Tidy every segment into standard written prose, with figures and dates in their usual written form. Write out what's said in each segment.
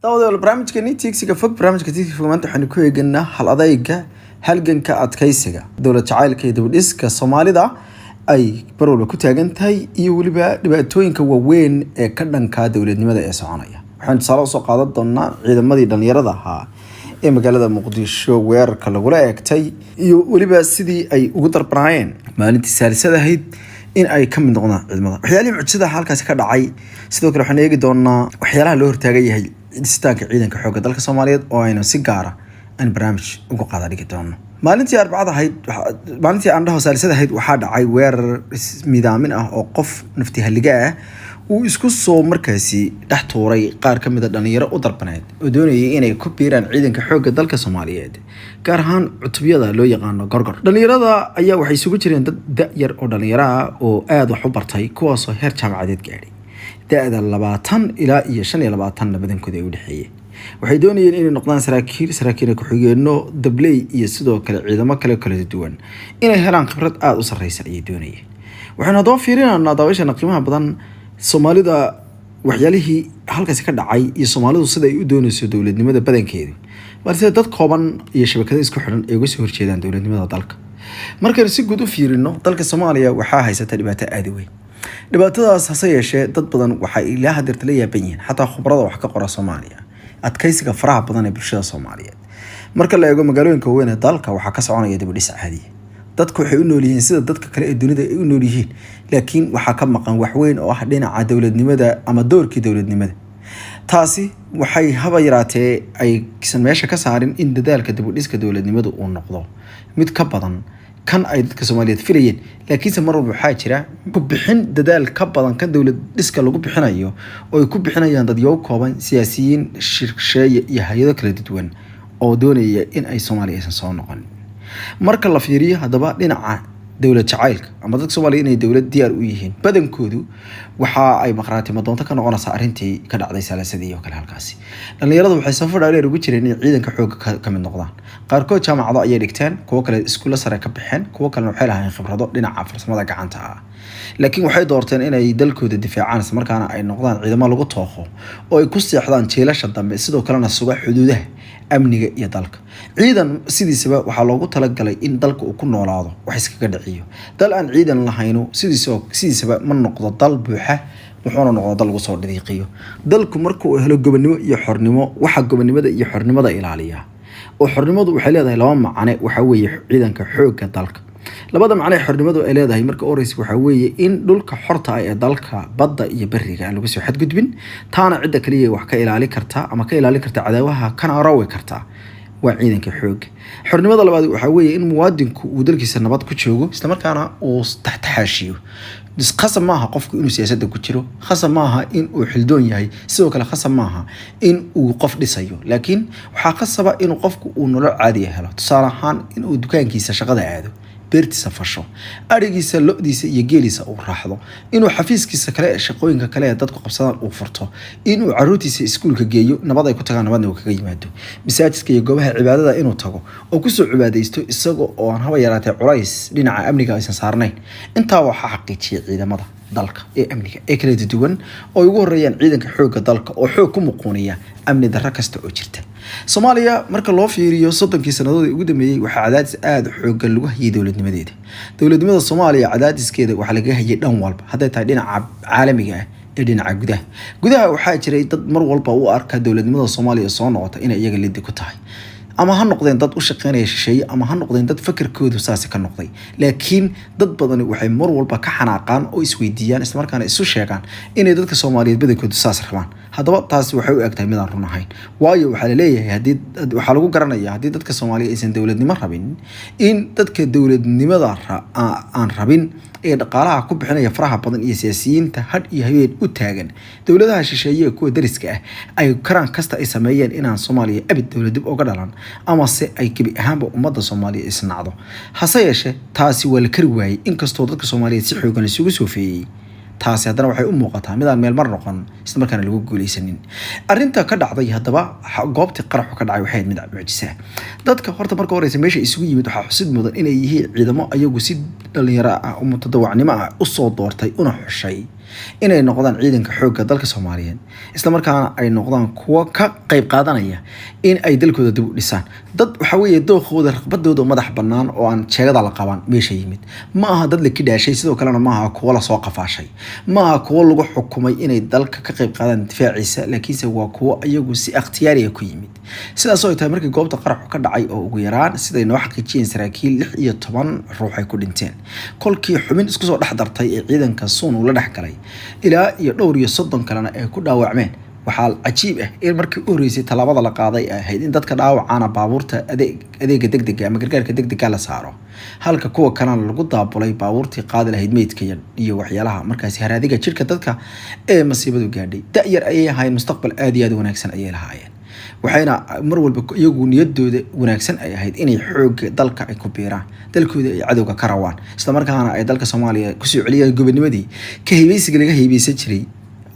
daawada barnaamijkeeni Tigsiga fog barnaamijka Tigsiga fog maanta waxaan ku eegnaa hal adayga halganka adkaysiga dawlad jacaylka iyo dawladiska Soomaalida ay barwalba ku taagan tahay iyo waliba dhibaatooyinka waaweyn ee ka dhanka dawladnimada ee soconaya. Waxaan tusaale soo qaadan doonaa ciidamadii dhalinyarada ahaa ee magaalada Muqdisho weerarka lagula eegtay iyo waliba sidii ay ugu darbanayeen maalintii saalisada ahayd in ay ka mid noqdaan ciidamada. Waxyaalaha mucjisada halkaas ka dhacay sidoo kale waxaan eegi doonaa waxyaalaha loo hortaagan yahay istaanka ciidanka xoogga dalka Soomaaliyeed oo aynu si gaar ah aan barnaamij ugu qaada dhigi doono. Maalintii Arbacada ahayd maalintii aan dhaho saalisada ahayd waxaa dhacay weerar midaamin ah oo qof nafti haliga ah uu isku soo markaasi dhex tuuray qaar ka mid ah dhalinyaro u darbaneed oo doonayay inay ku biiraan ciidanka xoogga dalka Soomaaliyeed gaar ahaan cutubiyada loo yaqaan gorgor. Dhalinyarada ayaa waxay isugu jireen dad yar oo dhalinyaro ah oo aad wax u bartay kuwaas oo heer jaamacadeed gaaray da'da 20 ilaa 25 badankooda ay u dhaxeeyeen. Waxay doonayeen inay noqdaan saraakiil ku xigeenno dabley iyo sidoo kale ciidamo kala duwan inay helaan khibrad aad u sareysa ay doonayeen. Waxaan hadoo fiirinaynaa daawashana qiimaha badan Soomaalida waxyaalihii halkaas ka dhacay iyo Soomaalidu sida ay u doonayso dawladnimada badankeedu balse dad kooban iyo shabakado isku xiran ay uga soo horjeedaan dawladnimada dalka. Markaan si guud u fiirino dalka Soomaaliya waxaa haysata dhibaato aad u weyn. dhibaatadaas hase yeeshee dad badan waxay ilaa hadeerta la yaaban yihiin xataa khubarada wax ka qora Soomaaliya adkaysiga faraha badan ee bulshada Soomaaliyeed. Marka la eego magaalooyinka weyn ee dalka waxaa ka soconaya dib u dhis caadi dadku waxay u nool yihiin sida dadka kale ee dunida ay u nool yihiin laakiin waxaa ka maqan wax weyn oo ah dhinaca dawladnimada ama doorkii dawladnimada. taasi waxay haba yaraatee ay meesha ka saarin in dadaalka dib u dhiska dawladnimadu uu noqdo mid ka badan kan ay dadka Soomaaliyeed filayeen laakiinse mar walba waxaa jira ku bixin dadaal ka badan kan dawlad dhiska lagu bixinayo oo ay ku bixinayaan dad yow kooban siyaasiyiin shirkasheeye iyo hay'ado kala duwan oo doonaya in ay Soomaaliya aysan soo noqon. marka la fiiriyo hadaba dhinaca dawlad jacaylka ama dadka Soomaaliyeed inay dawlad diyaar u yihiin badankoodu waxa ay maqraatimo doonta ka noqonaysaa arintii ka dhacday salaasadii iyo kale halkaasi. dhalinyaradu waxay safar dheer ugu jireen in ciidanka xoogga ka mid noqdaan. qaarkood jaamacado ayay dhigteen, kuwa kale iskuul sare ka baxeen, kuwa kale waxay lahaayeen khibrado dhinaca farsamada gacanta ah. laakiin waxay doorteen inay dalkooda difaacaan isla markaana ay noqdaan ciidamo lagu tooqo oo ay ku seexdaan jeelasha dambe sidoo kalena suga xuduudaha amniga iyo dalka. ciidan sidiisaba waxaa loogu talagalay in dalka uu ku noolaado wax iskaga dhiciyo. dal aan ciidan lahayn sidiisaba ma noqdo dal buuxa wuxuuna noqdo dal lagu soo dhiqiyo. dalku markuu helo gobonimo iyo xornimo waxa gobonimada iyo xornimada ilaaliya oo xornimadu waxay leedahay laba macne waxa weeye ciidanka xoogga dalka. labada macne xornimadu ay leedahay marka horeysa waxa weeye in dhulka xorta ah ee dalka badda iyo bariga lagu soo xadgudbin taana cid kaliya wax ka ilaali karta ama ka ilaali karta cadaawaha kana arawi karta waa ciidanka xoogga. xornimada labaad waxa weeye in muwaadinku uu dalkiisa nabad ku joogo isla markaana uu taxtaashiyo. khasab maaha qofku inuu siyaasadda ku jiro, khasab maaha in uu xildoon yahay, sidoo kale khasab maaha in uu qof dhisayo, laakiin waxaa khasaba inuu qofku uu nolol caadi helo. tusaale ahaan in uu dukaankiisa shaqada aado, beertiisa fasho, arigiisa lo'diisa iyo geeliisa uu raaxdo, inuu xafiiskiisa kale shaqooyinka kale ee dadku qabsadaan uu furto, inuu caruurtiisa iskuulka geeyo, nabad ay ku tagaan nabadna uu kaga yimaado, masaajidka iyo goobaha cibaadada inuu tago oo ku soo cibaadeysto isaga oo aan haba yaraatee culays dhinaca amniga aysan saarnayn. intaa waxaa xaqiijiyay ciidamada dalka ee amniga ee kala duwan oo ugu horeeyaan ciidanka xoogga dalka oo xoog ku muquuniya amni darro kasta oo jirta. Soomaaliya marka loo fiiriyo 30 sanadood ugu dambeeyay waxa cadaadis aad xoog lagu hayay dawladnimadeeda. dawladnimada Soomaaliya cadaadiskeeda waxa laga hayay dhan walba haday tahay dhinaca caalamiga ah iyo dhinaca gudaha waxaa jiray dad mar walba u arka dawladnimada Soomaaliya soo noqota in iyaga lid ku tahay ama ha noqdeen dad u shaqeynaya shisheeye ama ha noqdeen dad fikirkoodu saasi ka noqday. laakiin dad badan waxay mar walba ka xanaaqaan oo isweydiiyaan isla markaana isu sheegaan inay dadka Soomaaliyeed badankoodu saas rabaan. haddaba taasi waxay u egtahay mid aan run ahayn, waayo waxaa la leeyahay hadii waxa lagu garanayaa hadii dadka Soomaaliyeed aysan dawladnimo rabin in dadka dawladnimada aan rabin ee dhaqaalaha ku bixinaya faraha badan iyo siyaasiyiinta had iyo habeen u taagan dawladaha shisheeye kuwa dariska ah ay karaan kasta ay sameeyeen inaan Soomaaliya abid dawlad dib uga dhalan ama se ay kibi ahaanba ummadda Soomaaliya isnacdo. hase yeeshee taasi waa la kari waayay inkastoo dadka Soomaaliyeed si xoogan isugu soo feeyay. taasi haddana waxay u muuqataa mid aan meel mar noqon isla markaana lagu guuleysanin. arinta ka dhacday hadaba goobtii qaraxu ka dhacay waxay mid mucjisa. dadka horta marka horeysa meesha isugu yimid waxa xusid mudan inay yihiin ciidamo ayagu si dhalinyaro ah oo mutadawacnimo ah u soo doortay una xushay inay noqdaan ciidanka xoogga dalka Soomaaliyeed isla markaana ay noqdaan kuwa ka qayb qaadanaya in ay dalkooda dib u dhisaan dad waxa weeye dookooda raqbadooda madax bannaan oo aan sheegada la qaban meesha yimid ma aha dad la kidhaashay sidoo kalena ma aha kuwa la soo qafaashay ma aha kuwa lagu xukumay inay dalka ka qayb qaadaan difaaciisa laakiinse waa kuwa iyagu si ikhtiyaari ah ku yimid sidaas oo tahay markii goobta qarax ka dhacay oo ugu yaraan siday noo xaqiijiyeen saraakiil 16 ruux ay ku dhinteen kolkii xubin isku soo dhex dartay ee ciidanka suun uu la dhex galay ilaa iyo dhowr iyo 30 kalena ay ku dhaawacmeen waxaa cajiib ah in markii u horeysay talaabada la qaaday ay ahayd in dadka dhaawacana baabuurta adeega degdega ama gargaarka degdega la saaro halka kuwa kalena lagu daabulay baabuurtii qaadi lahayd meydka iyo waxyaalaha markaasi haraadiga jirka dadka ee masiibadu gaadhay da'yar ayay ahaayeen mustaqbal aad iyo aad wanaagsan ayay lahaayeen waxayna mar walba iyagu niyadooda wanaagsan ay ahayd inay xoog dalka ay ku biiraan dalkooda ay cadowga ka rawaan isla markaana ay dalka Soomaaliya ku soo celiyaan gobonnimadii ka heebeysiga laga heebeysan jiray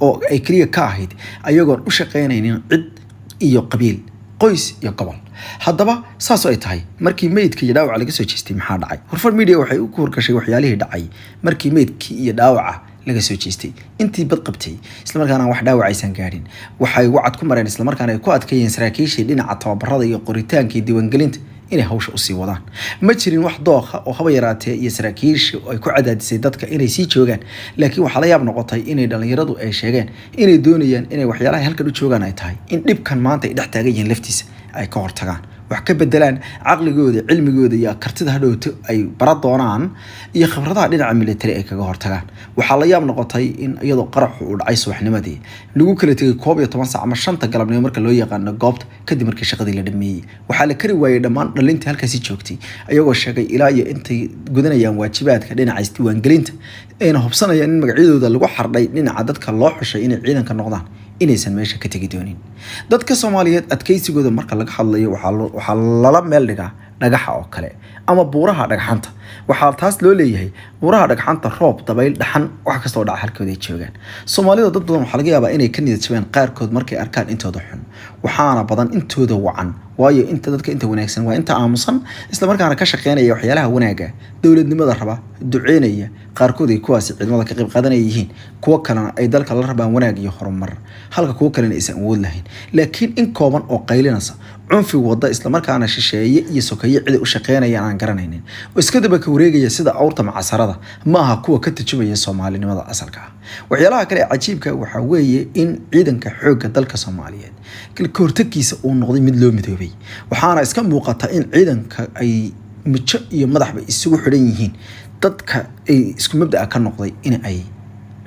oo ay kaliya ka ahayd ayagoon u shaqeynaynin cid iyo qabiil qoys iyo gobol haddaba saas ay tahay markii meydka iyo dhaawaca laga soo jeestay maxaa dhacay Horfar Media waxay u korgashay waxyaalihii dhacay markii meydkii iyo dhaawaca laga soo jeestay intii bad qabtay isla markaana wax dhaawac aysan gaarin waxay wacad ku mareen isla markaana ay ku adkeeyeen saraakiisha dhinaca tababarada iyo qoritaanka iyo diiwaangelinta inay hawsha u sii wadaan ma jirin wax dooqa oo haba yaraatee iyo saraakiisha ay ku cadaadisay dadka inay sii joogaan laakiin waxa la yaab noqotay inay dhalinyaradu ay sheegeen inay doonayaan inay waxyaalaha halkan u joogaan ay tahay in dhibkan maanta ay dhex taagan yihiin laftiisa ay ka hortagaan wax ka bedelaan caqligooda cilmigooda iyo kartida hadhowto ay bara doonaan iyo khibradaha dhinaca military ay kaga hortagaan waxaa la yaab noqotay in iyadoo qaraxu uu dhacay subaxnimadii lagu kala tegay 12 saac ama 5 galabnimo marka loo yaqaan goobta kadib markii shaqadii la dhameeyay waxaa la kari waayay dhammaan dhalintii halkaas joogtay ayagoo sheegay ilaa iyo intay gudanayaan waajibaadka dhinaca isdiiwaangelinta ayna hubsanayaan in magacyadooda lagu xardhay dhinaca dadka loo xushay inay ciidanka noqdaan inaysan meesha ka tagi doonin dadka Soomaaliyeed adkaysigooda marka laga hadlayo waxa lala meel dhigaa dhagaxa oo kale ama buuraha dhagxanta waxaa taas loo leeyahay buuraha dhagxanta roob dabayl dhaxan wax kasta oo dhaca halkooda ay joogaan Soomaalida dad badan waxa laga yaabaa inay ka niyad jabaan qaarkood markay arkaan intooda xun waxaana badan intooda wacan waayo inta dadka inta wanaagsan waa inta aamusan isla markaana ka shaqeynaya waxyaalaha wanaaga dawladnimada raba duceynaya qaarkood ay kuwaas ciidamada ka qayb qaadanayeen kuwa kalena ay dalka la rabaan wanaag iyo horumar halka kuwa kalena aysan awood lahayn laakiin in kooban oo qaylinaysa cunfi wada isla markaana shisheeye iyo sokeeye cid u shaqeynayaan aan garanaynin oo iska daba ka wareegaya sida awrta macasarada ma aha kuwa ka tajubaya Soomaalinimada asalka ah waxyaalaha kale cajiibka waxa weeye in ciidanka xoogga dalka Soomaaliyeed ka hortagkiisa uu noqday mid loo midoobay waxaana iska muuqata in ciidanka ay mijo iyo madaxba isugu xidhan yihiin dadka ay isku mabda ka noqday in ay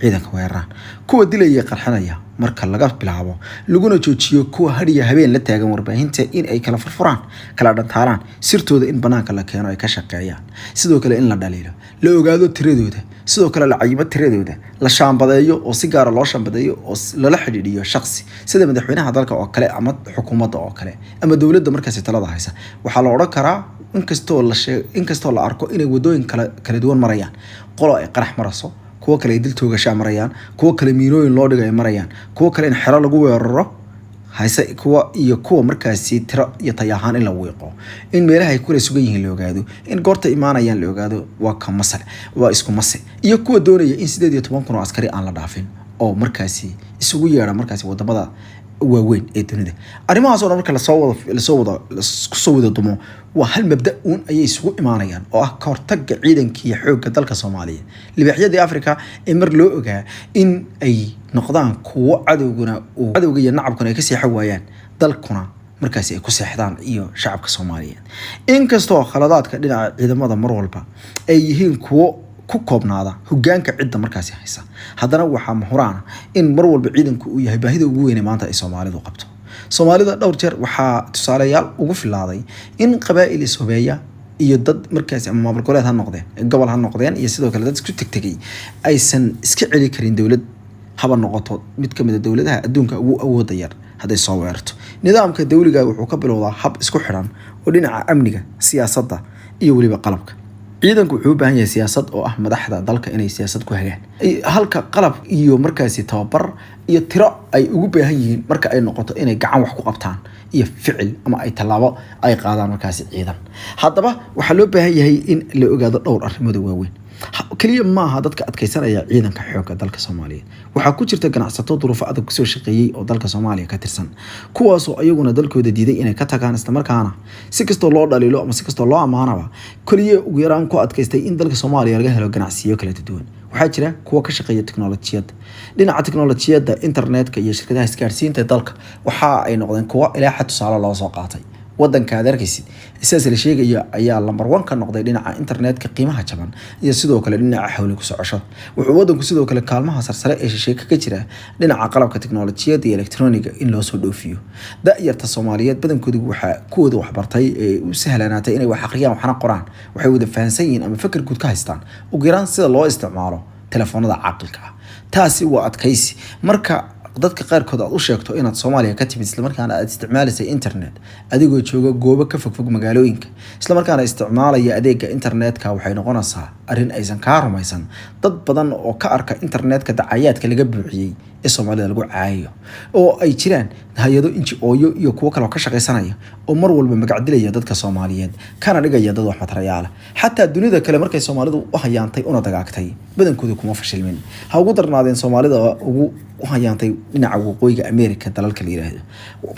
ciidanka weeraraan kuwa dilaya qarxanaya marka laga bilaabo laguna joojiyo kuwa hadiya habeen la taagan warbaahinta in ay kala furfuraan kala dhantaalaan sirtooda in banaanka la keeno ay ka shaqeeyaan sidoo kale in la dhaliilo la ogaado tiradooda sidoo kale la cayimo tiradooda la shaambadeeyo oo si gaar ah loo shaambadeeyo oo lala xidhiidhiyo shakhsi sida madaxweynaha dalka oo kale ama xukuumadda oo kale ama dawladda markaas talada haysa waxa la oran karaa inkastoo la arko inay wadooyin kala duwan marayaan qolo ay qarax maraso kuwa kale ay dil toogasho marayaan kuwa kale miinooyin loo dhigay marayaan kuwa kale in xero lagu weeraro hayse kuwa markaasi tiro iyo tayahaan in la weeqo in meelaha ay kula sugan yihiin la ogaado in goorta imaanayaan la ogaado waa ka masal waa isku mase iyo kuwa doonaya in 18 oo askari aan la dhaafin oo markaasi isugu yeera markaasi wadamada waaweyn ee dunida arrimahaas oo marka la soo wada dumo waa hal mabda uun ayay isugu imaanayaan oo ah ka hortagga ciidankii xoogga dalka Soomaaliyeed libaaxyada Afrika ee mar loo ogaa in ay noqdaan kuwo cadowga iyo nacabkuna ay ka seexan waayaan dalkuna markaasi ay ku seexdaan iyo shacabka Soomaaliyeed inkastoo khaladaadka dhinaca ciidamada mar walba ay yihiin kuwo ku koobnaada hoggaanka cidda markaasi haysa haddana waxa muhuraan in mar walba ciidanku uu yahay baahida ugu weyn ee maanta ay Soomaalidu qabto Soomaalida dhowr jeer waxa tusaalayaal ugu filaaday in qabaa'il ishubeeya iyo dad markaasi ama maamul goboleed ha noqdeen gobol ha noqdeen iyo sidoo kale dad isku tagtagay aysan iska celi karin dawlad haba noqoto mid kamid ah dawladaha adduunka ugu awoodda yar haday soo weerarto nidaamka dawliga wuxuu ka bilowdaa hab isku xiran oo dhinaca amniga siyaasadda iyo waliba qalabka ciidanku wuxuu u baahan yahay siyaasad oo ah madaxda dalka inay siyaasad ku hagaan halka qalab iyo markaasi tababar iyo tiro ay ugu baahan yihiin marka ay noqoto inay gacan wax ku qabtaan iyo ficil ama ay talaabo ay qaadaan markaasi ciidan haddaba waxa loo baahan yahay in la ogaado dhowr arrimood waaweyn kaliya maaha dadka adkaysanaya ciidanka xoogga dalka Soomaaliyeed waxaa ku jirta ganacsato duruufo adag ku soo shaqeeyay oo dalka Soomaaliya ka tirsan kuwaas oo ayaguna dalkooda diiday inay ka tagaan isla markaana si kastoo loo dhaliilo ama si kastoo loo amaanaba kaliya ugu yaraan ku adkaystay in dalka Soomaaliya laga helo ganacsiyo kala duwan waxaa jira kuwa ka shaqeeya teknoolajiyadda dhinaca teknoolajiyadda internetka iyo shirkadaha isgaarsiinta dalka waxa ay noqdeen kuwa ilaa xad tusaale loo soo qaatay wadanka aad arkaysid isaas la sheegaya ayaa lambar 1 ka noqday dhinaca internetka qiimaha jaban iyo sidoo kale dhinaca xawli ku socoshada wuxuu wadanku sidoo kale kaalmaha sarsare ee shisheeka ka jira dhinaca qalabka teknoolajiyadda iyo elektrooniga in loo soo dhoofiyo da'yarta Soomaaliyeed badankoodu waxa kuwada wax bartay ee u sahlanaatay inay wax aqriyaan waxna qoraan waxay wada fahansan yihiin ama fikir guud ka haystaan ugu yaraan sida loo isticmaalo telefoonada caqilka taasi waa adkaysi marka dadka qaarkood aad u sheegto inaad Soomaaliya ka timid isla markaana aad isticmaalaysay internet adigoo jooga goobo ka fog magaalooyinka isla markaana isticmaalaya adeega internetka waxay noqonaysaa arin aysan ka rumaysan dad badan oo ka arka internetka dacayaadka laga buuxiyay ee Soomaalida lagu caayo oo ay jiraan hay'ado NGO-yo iyo kuwa kale oo ka shaqeysanaya oo mar walba magac dilaya dadka Soomaaliyeed kana dhigaya dad wax matarayaal xataa dunida kale markay Soomaalidu u hayaantay una dagaagtay badankoodu kuma fashilmin ha ugu darnaadeen Soomaalida ugu u hayaantay dhinaca waqooyiga Amerika dalalka la yiraahdo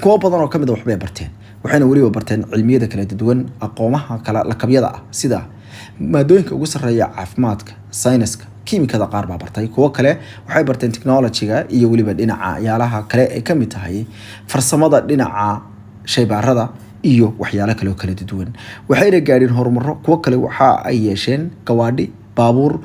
kuwa badan oo kamid ah waxbay barteen waxayna waliba barteen cilmiyada kala duwan aqoomaha kala lakabyada ah sida maadooyinka ugu sareeya caafimaadka sayniska kiimikada qaar baa bartay kuwa kale waxay barteen technology-ga iyo waliba dhinaca yaalaha kale ay kamid tahay farsamada dhinaca shaybaarada iyo waxyaalo kale oo kala duwan waxayna gaadheen horumaro kuwa kale waxa ay yeesheen gawaadhi baabuur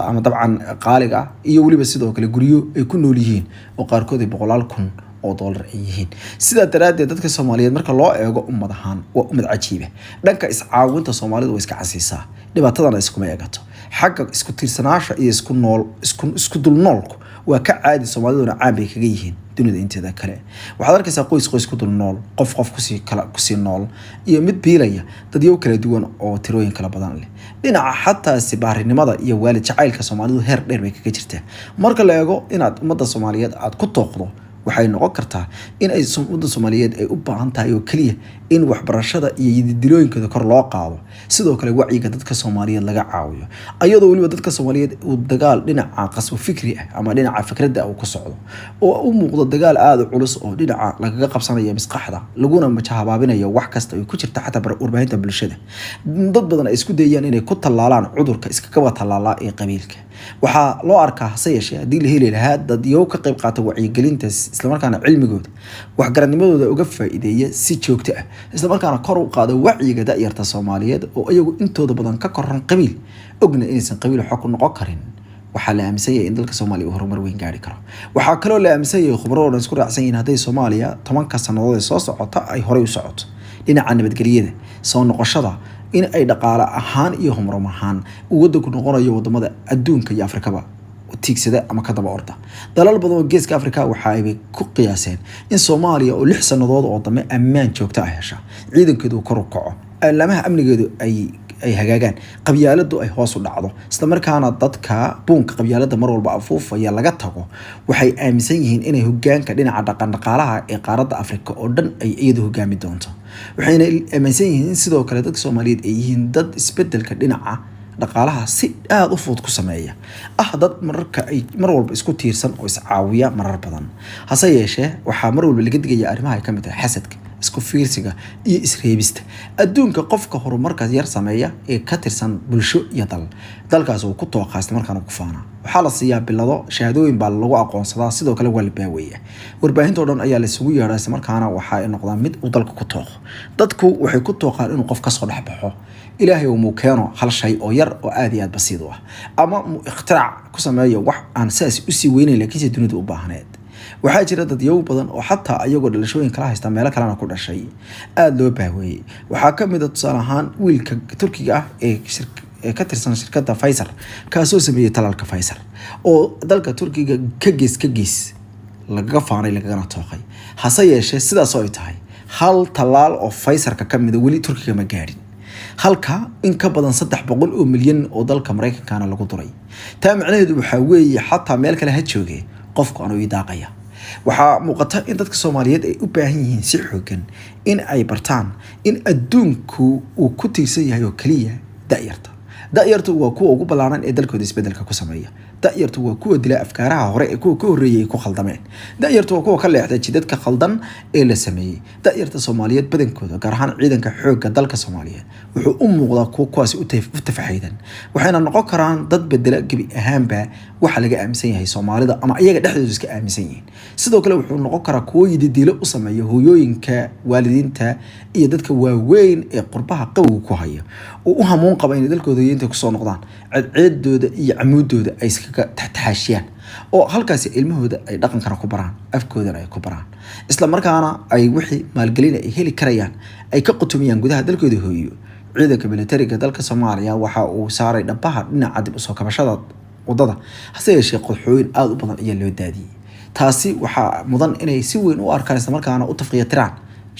ama dabcan qaaliga iyo waliba sidoo kale guriyo ay ku nool yihiin oo qaarkood ay $100,000 oo dollar ay yihiin sida daraaddeed dadka Soomaaliyeed marka loo eego ummad ahaan waa ummad cajiib dhanka iscaawinta Soomaalidu way iska xasiisaa dhibaatadana iskuma eegato xagga isku tiirsanaasha iyo isku dul noolku waa ka caadi Soomaaliduna caan bay kaga yihiin dunida inteeda kale waxaad arkaysaa qoys ku dul nool qof ku sii nool iyo mid biilaya dad yow kala duwan oo tirooyin kala badan leh dhinaca xataa sibaarinimada iyo waalid jacaylka Soomaalidu heer dheer bay kaga jirtaa marka la eego inaad ummadda Soomaaliyeed aad ku tooqdo waxay noqon kartaa in ay ummadda Soomaaliyeed ay u baahan tahay oo kaliya in waxbarashada iyo dilooyinkooda kor loo qaado sidoo kale wacyiga dadka Soomaaliyeed laga caawiyo ayadoo waliba dadka Soomaaliyeed uu dagaal dhinaca qasbo fikri ah ama dhinaca fikradda uu ku socdo oo u muuqdo dagaal aad u culus oo dhinaca laga qabsanayo maskaxda laguna majahabaabinayo wax kasta oo ku jirta xataa warbaahinta bulshada dad badan ay isku dayayaan inay ku talaalaan cudurka iska kaba talaala ee qabiilka waxaa loo arkaa sayashii hadii la heli lahaa dad yow ka qayb qaata wacyigelinta isla markaana cilmigooda wax garannimadooda uga faa'iideeya si joogto ah isla markaana kor u qaado wacyiga da'yarta Soomaaliyeed oo ayagu intooda badan ka koran qabiil ogna inaysan qabiil xog noqon karin waxaa la aaminsan yahay in dalka Soomaaliya uu horumar weyn gaari karo waxaa kaloo la aaminsan yahay khibrado isku raacsan yihiin haday Soomaaliya 10 sanadood soo socota ay horey u socoto dhinaca nabadgelyada soo noqoshada in ay dhaqaale ahaan iyo horumar ahaan waddanku noqonayo wadamada adduunka iyo Afrikaba tiigsada ama ka daba orda dalal badan oo geeska Afrika waxa ay ku qiyaaseen in Soomaaliya oo 6 sanadood oo dhamay ammaan joogto ah hesha ciidankeedu kor u kaco lamaha amnigeedu ay hagaagaan qabyaaladu ay hoos u dhacdo isla markaana dadka buunka qabyaalada mar walba afuufaya laga tago waxay aaminsan yihiin inay hoggaanka dhinaca dhaqaalaha ee qaaradda Afrika oo dhan ay iyadu hoggaami doonto waxayna aaminsan yihiin sidoo kale dadka Soomaaliyeed ay yihiin dad isbedelka dhinaca dhaqaalaha si aad u fudud ku sameeya dad marka ay mar walba isku tiirsan oo iscaawiya marar badan hase yeeshee waxaa mar walba laga digaya arrimaha ay kamid tahay xasadka isku fiirsiga iyo isreebista adduunka qofka horumarkaas yar sameeya ee ka tirsan bulsho iyo dalkaas uu ku tooqaastay markaan ku faana waxaa la siiyaa bilado shahaadooyin baa lagu aqoonsadaa sidoo kale waa la baaweeyaa warbaahinta oo dhan ayaa la isugu yeeraa isla markaana waxa ay noqdaan mid uu dalka ku tooqo dadku waxay ku tooqaan inuu qof ka soo dhaxbaxo ilaahay uu keeno hal shay oo yar oo aad iyo aad basiid ah ama ikhtirac ku sameeyo wax aan saas u sii weynayn laakiin dunida u baahneed waxaa jira dad yow badan oo xataa ayagoo dhalashooyin kala haysta meelo kalena ku dhashay aad loo baaweeyay waxaa kamid ah tusaale ahaan wiilka Turkiga ah ee ka tirsan shirkadda Pfizer kaasoo sameeyay talaalka Pfizer oo dalka Turkiga ka gees laga faanay lagana tooqay hase yeeshee sidaas oo ay tahay hal talaal oo Pfizer ka kamid ah wali Turkiga ma gaarin halka in ka badan 300 oo milyan oo dalka Mareykanka lagu duray taa macnaheedu waxa weeye xataa meel kale ha joogay qofku aanu idaaqaya waxaa muuqata in dadka Soomaaliyeed ay u baahan yihiin si xooggan in ay bartaan in adduunku uu ku tiirsan yahay oo kaliya da'yarta da'yartu waa kuwa ugu ballaaran ee dalkooda isbedelka ku sameeya da'yartu waa kuwa dila afkaaraha hore ee kuwa ka horreeyay ku khaldameen da'yartu waa kuwa ka leexday jidadka khaldan ee la sameeyay da'yarta Soomaaliyeed badankooda gaar ahaan ciidanka xoogga dalka Soomaaliyeed wuxuu u muuqdaa kuwaas u tafaxaydan waxayna noqon karaan dad bedela gabi ahaanba waxa laga aaminsan yahay Soomaalida ama iyaga dhexdooda iska aaminsan yihiin sidoo kale wuxuu noqon karaa kuwa yididilo u sameeya hooyooyinka waalidiinta iyo dadka waaweyn ee qurbaha qowga ku haya oo u hamuun qaba in dalkooda inta ku soo noqdaan ciidooda iyo camuudooda ay iska taxtaashiyaan oo halkaas ilmahooda ay dhaqan kara ku baraan afkoodana ay ku baraan isla markaana ay wixii maalgelin ay heli karayaan ay ka qutumiyaan gudaha dalkooda hooyo ciidanka militariga dalka Soomaaliya waxa uu saaray dhabaha dhinaca dib u soo kabashada wadada hase yeeshee qoxooyin aad u badan ayaa loo daadiyay taasi waxa mudan inay si weyn u arkaan isla markaana u tafqiyatiraan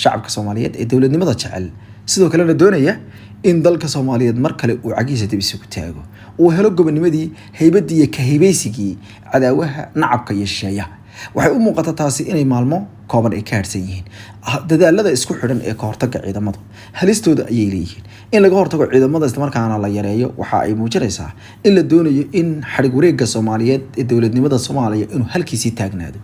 shacabka Soomaaliyeed ee dawladnimada jecel sidoo kale la doonaya in dalka Soomaaliyeed mar kale uu cagiisa dib isugu taago oo helo gobonimadii haybadii iyo ka haybaysigii cadaawaha nacabka iyo shisheeyaha waxay u muuqataa taasi inay maalmo kooban ay ka harsan yihiin dadaalada isku xidhan ee ka hortagga ciidamada halistooda ayay leeyihiin in laga hortago ciidamada isla markaana la yareeyo waxa ay muujinaysaa in la doonayo in xarig wareegga Soomaaliyeed ee dawladnimada Soomaaliya inuu halkiisii taagnaado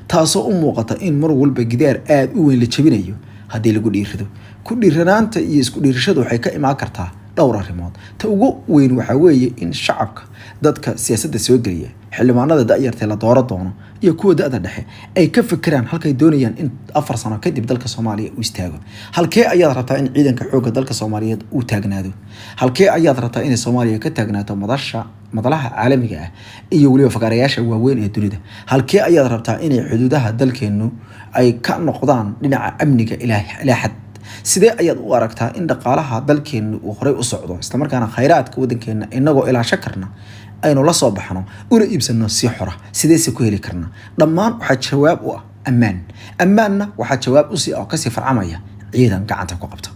taasoo u muuqata in mar walba gidaar aad u weyn la jabinayo haddii lagu dhiirido ku dhiiranaanta iyo isku dhiirashadu waxay ka imaan kartaa dhowr arrimood ta ugu weyn waxa weeye in shacabka dadka siyaasadda soo geliya xildhibaanada da'yarta la dooro doono iyo kuwa da'da dhexe ay ka fikiraan halkay doonayaan in 4 sano kadib dalka Soomaaliya uu istaago halkee ayaad rabtaa in ciidanka xoogga dalka Soomaaliyeed uu taagnaado halkee ayaad rabtaa in Soomaaliya ka taagnaato madalaha caalamiga ah iyo waliba faqarayaasha waaweyn ee dunida halkee ayaad rabtaa in xuduudaha dalkeenu ay ka noqdaan dhinaca amniga ilaa xad sidee ayaad u aragtaa in dhaqaalaha dalkeenu uu horey u socdo isla markaana khayraadka wadankeena inagoo ilaasho karna aynu la soo baxno una iibsano si xora sidee si ku heli karna dhammaan waxa jawaab u ah ammaanna waxa jawaab u sii oo ka sii farcamaya ciidan gacanta ku qabta